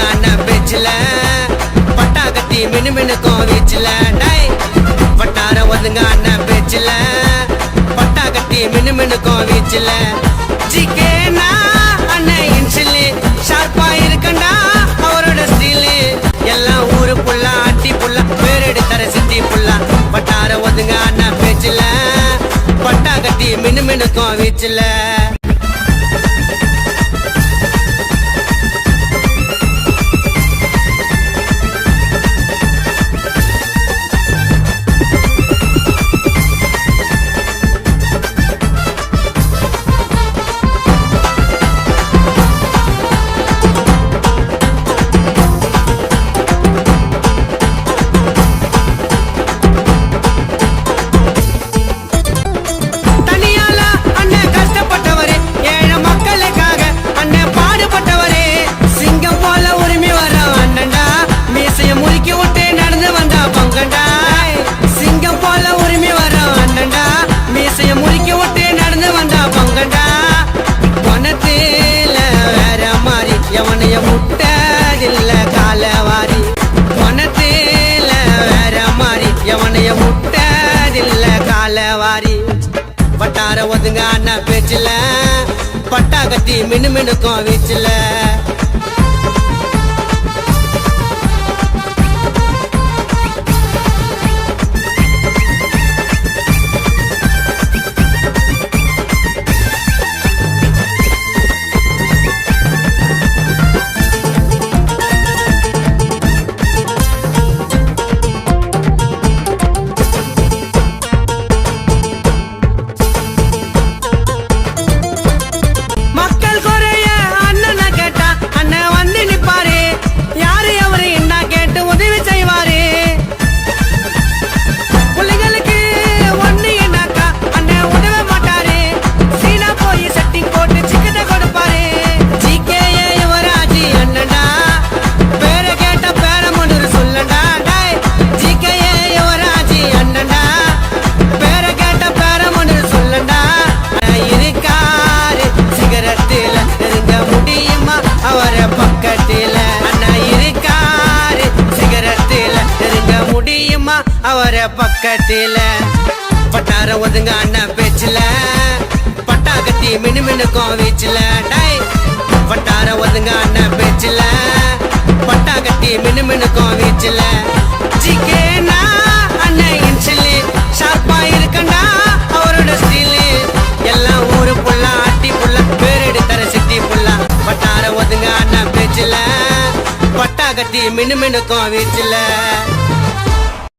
அண்ணன் பேச்சுல பட்டா கட்டி மினு மினுக்கும் வீச்சுல வட்டார ஒதுங்க அண்ணன் பேச்சுல பட்டா கட்டி மினு மினுக்கும் வீச்சுல ஜிகேனா அண்ணன் இன்சிலு ஷார்ப்பா இருக்கண்டா அவரோட ஸ்டீலு எல்லாம் ஊரு புள்ள அட்டி புள்ள பேரெடு தர சித்தி புள்ள வட்டார ஒதுங்க அண்ணன் பேச்சுல பட்டா கட்டி மினு மினுக்கும் வீச்சுல வட்டார ஒதுங்க அண்ணன் பேச்சுல பட்டா கட்டி மினு மினுக்கும் வீச்சுல அவர பக்கத்தில வட்டார ஒதுங்க அண்ணன் பேச்சுல பட்டா கட்டி மினு மினுக்கும் வீச்சுல வட்டார ஒதுங்க அண்ணன் பேச்சுல பட்டா கட்டி மினு மினுக்கும் வீச்சுல ஜிகேனா அண்ணன் இன்சிலு ஷார்ப்பா இருக்கண்டா அவரோட ஸ்டீலு எல்லாம் ஊரு புள்ள அட்டி புள்ள பேரெடு தர சித்தி புள்ள வட்டார ஒதுங்க அண்ணன் பேச்சுல பட்டா கட்டி மினு மினுக்கும் வீச்சுல